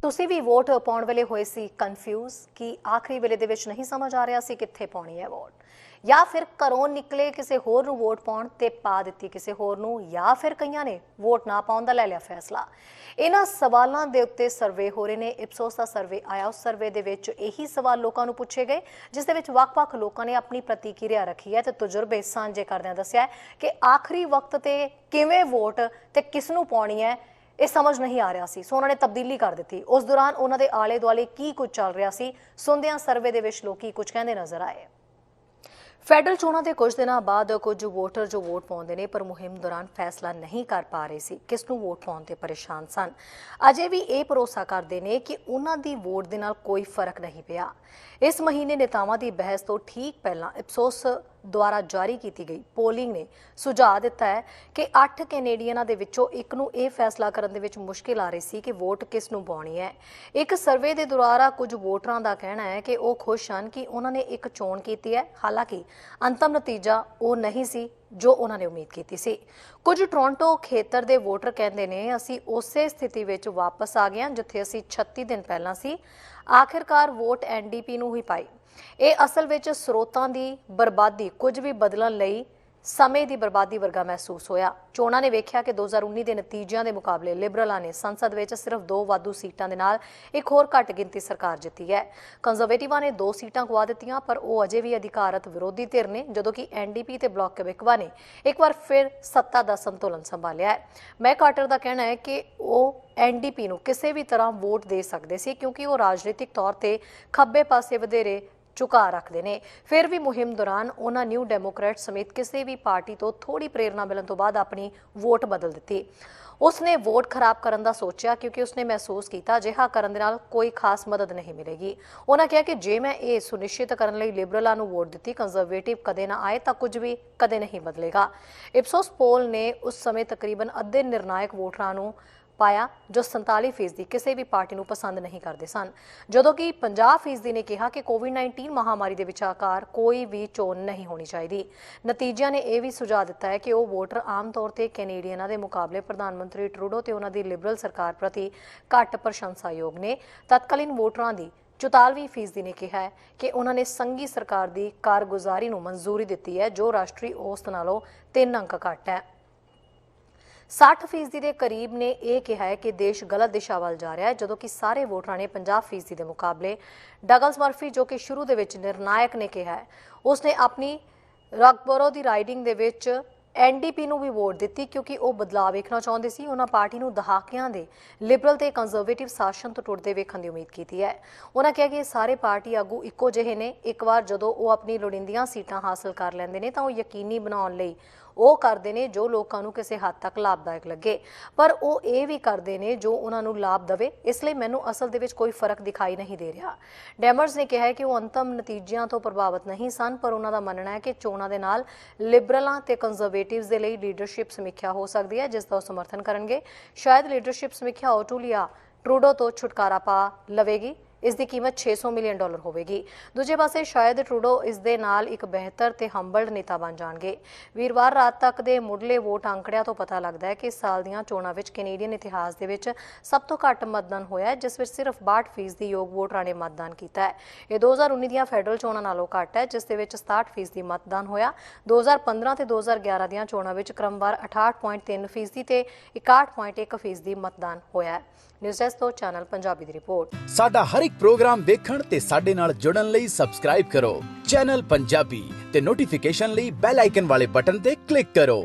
ਤੁਸੀਂ ਵੀ ਵੋਟ ਪਾਉਣ ਵੇਲੇ ਹੋਏ ਸੀ ਕਨਫਿਊਜ਼ ਕਿ ਆਖਰੀ ਵੇਲੇ ਦੇ ਵਿੱਚ ਨਹੀਂ ਸਮਝ ਆ ਰਿਹਾ ਸੀ ਕਿੱਥੇ ਪਾਉਣੀ ਹੈ ਵੋਟ, ਜਾਂ ਫਿਰ ਘਰੋਂ ਨਿਕਲੇ ਕਿਸੇ ਹੋਰ ਨੂੰ ਵੋਟ ਪਾਉਣ ਤੇ ਪਾ ਦਿੱਤੀ ਕਿਸੇ ਹੋਰ ਨੂੰ, ਜਾਂ ਫਿਰ ਕਈਆਂ ਨੇ ਵੋਟ ਨਾ ਪਾਉਣ ਦਾ ਲੈ ਲਿਆ ਫੈਸਲਾ। ਇਹਨਾਂ ਸਵਾਲਾਂ ਦੇ ਉੱਤੇ ਸਰਵੇ ਹੋ ਰਹੇ ਨੇ। ਇਪਸੋਸ ਦਾ ਸਰਵੇ ਆਇਆ, ਉਸ ਸਰਵੇ ਦੇ ਵਿੱਚ ਇਹੀ ਸਵਾਲ ਲੋਕਾਂ ਨੂੰ ਪੁੱਛੇ ਗਏ, ਜਿਸ ਦੇ ਵਿੱਚ ਵੱਖ-ਵੱਖ ਲੋਕਾਂ ਨੇ ਆਪਣੀ ਪ੍ਰਤੀਕਿਰਿਆ ਰੱਖੀ ਹੈ ਤੇ ਤਜਰਬੇ ਸਾਂਝੇ ਕਰਦਿਆਂ ਦੱਸਿਆ ਕਿ ਆਖਰੀ ਵਕਤ ਤੇ ਕਿਵੇਂ ਵੋਟ ਤੇ ਕਿਸ ਨੂੰ ਪਾਉਣੀ ਹੈ ਇਹ ਸਮਝ नहीं आ रहा सी, सो उन्होंने तब्दीली कर दी। उस दौरान उन्होंने आले दुआले की कुछ चल रहा सी, सुनदियां सर्वे दे विच लोकी कुछ कहंदे नजर आए। फैडरल चोणां दे कुछ दिनों बाद कुछ वोटर जो वोट पाउंदे ने पर मुहिम दौरान फैसला नहीं कर पा रहे सी किस नूं वोट पाउण ते परेशान सन, अजे भी ये भरोसा करते हैं कि उन्हां दी वोट दे नाल कोई फर्क नहीं पिया। इस महीने नेतावां दी बहस तो ठीक पहलां इपसोस द्वारा जारी की गई पोलिंग ने सुझाव दिता है कि 8 कैनेडियनां दे विचों एक नूं यह फैसला करन दे विच मुश्किल आ रही सी कि वोट किस नूं पाउणी है। एक सर्वे दे द्वारा कुछ वोटरां दा कहना है कि वह खुश हन कि उन्होंने एक चोण कीती है, हालांकि अंतिम नतीजा वो नहीं सी जो उन्होंने उम्मीद की सी। कुछ टोरंटो खेतर के वोटर कहते हैं असी उसे स्थिति में वापस आ गए जिथे असी 36 दिन पहला सी आखिरकार वोट NDP नूं ही पाई। ये असल में स्रोतां दी बर्बादी कुछ भी बदलण लई समय की बर्बादी वर्गा महसूस होया। चोणां ने वेख्या कि 2019 के नतीजों के मुकाबले लिबरलों ने संसद में सिर्फ 2 वाधू सीटां दे नाल एक होर घट गिनती सरकार जिती है। कंजरवेटिवां ने 2 सीटां गवा दित्तियां पर वो अजे भी अधिकारत विरोधी धिर ने, जदों कि NDP ते ब्लॉक क्वेबेकवा ने एक बार फिर सत्ता का संतुलन संभालिया है। मैक कार्टर का कहना है कि वो NDP नूं किसी भी तरह वोट दे सकते सी क्योंकि वो राजनीतिक तौर पर खब्बे पासे वधेरे झुका रखते हैं। फिर भी मुहिम दौरान उन्होंने न्यू डेमोक्रेट समेत किसी भी पार्टी तो थोड़ी प्रेरणा मिलने तो बाद अपनी वोट बदल दी। उसने वोट खराब करने का सोचा क्योंकि उसने महसूस किया अजिहा करन दे नाल कोई खास मदद नहीं मिलेगी। उन्होंने कहा कि जे मैं ये सुनिश्चित करने लई लिबरलों नूं वोट दी कंजरवेटिव कदे ना आए तो कुछ भी कदे नहीं बदलेगा। इपसोस पोल ने उस समय तकरीबन अद्धे निर्णायक वोटरां नूं पाया जो 47% किसी भी पार्टी नूं पसंद नहीं करते सन, जदों कि 50% ने कहा कि कोविड-19 महामारी के विचाकार कोई भी चोण नहीं होनी चाहिए। नतीजिਆਂ ने यह भी सुझाव दिता है कि वह वोटर आम तौर पर कैनेडियनां के मुकाबले प्रधानमंत्री ट्रूडो ते उन्हां दी लिबरल सरकार प्रति घट प्रशंसायोग ने। तत्कालीन वोटरां दी 44% ने कहा है कि उन्होंने संघी सरकार की कारगुजारी नूं मंजूरी दी है जो राष्ट्रीय औसत नालों 3 अंक घट है। 60% के करीब ने यह कहा है कि देश गलत दिशा वाल जा रहा है, जदों कि सारे वोटरां ने 50% के मुकाबले डगलस मर्फी जो कि शुरू दे विच निर्णायक ने कहा है उसने अपनी रॉकबोरो की राइडिंग दे विच NDP नूं भी वोट दी क्योंकि वह बदलाव वेखना चाहते सी। उन्होंने पार्टी नूं दहाकियां दे लिबरल ते कंजरवेटिव शासन तो टुटदे वेखण की उम्मीद की है। उन्होंने कहा कि सारे पार्टी आगू इक्को जिहे ने, एक बार जदों वो अपनी लोड़ींदियां सीटां हासिल कर लैंदे ने तां वो यकीनी बनाउण लई वो करते हैं जो लोगों को किसी हद तक लाभदायक लगे, पर वो ये भी करते हैं जो उन्होंने लाभ दवे। इसलिए मैनू असल दे विच कोई फर्क दिखाई नहीं दे रहा। डैमर्स ने कहा है कि वो अंतिम नतीजों तो प्रभावित नहीं सन, पर उन्होंने मनना है कि चोणां दे नाल लिबरलों ते कंजरवेटिव्स दे लई लीडरशिप समीक्षा हो सकती है जिसका समर्थन करेंगे। शायद लीडरशिप समीक्षा ओटूलिया ट्रूडो तो छुटकारा पा लवेगी। इसकी कीमत $600 मिलियन होगी। दूजे पासे शायद ट्रूडो इस दे नाल एक बेहतर ते हंबल्ड नेता बन जाएंगे। वीरवार रात तक के मुढ़ले वोट आंकड़ियां तो पता लगता है कि इस साल दीयां चोणां विच कैनेडियन इतिहास दे विच सब तो घट मतदान होया है, जिस विच सिर्फ 62% योग वोटरां ने मतदान किया है। यह 2019 दीयां फैडरल चोणां नालों घट है जिस दे विच 67% मतदान होया। 2015 ते 2011 दीयां चोणां विच क्रमवार 68.3% ते 61.1% मतदान होया है। न्यूज़ डेस्क तो चैनल पंजाबी दी रिपोर्ट। साडा हर एक प्रोग्राम देखण ते साडे नाल जुड़न लई सबसक्राइब करो चैनल पंजाबी ते नोटिफिकेशन लई बेल आइकन वाले बटन ते क्लिक करो।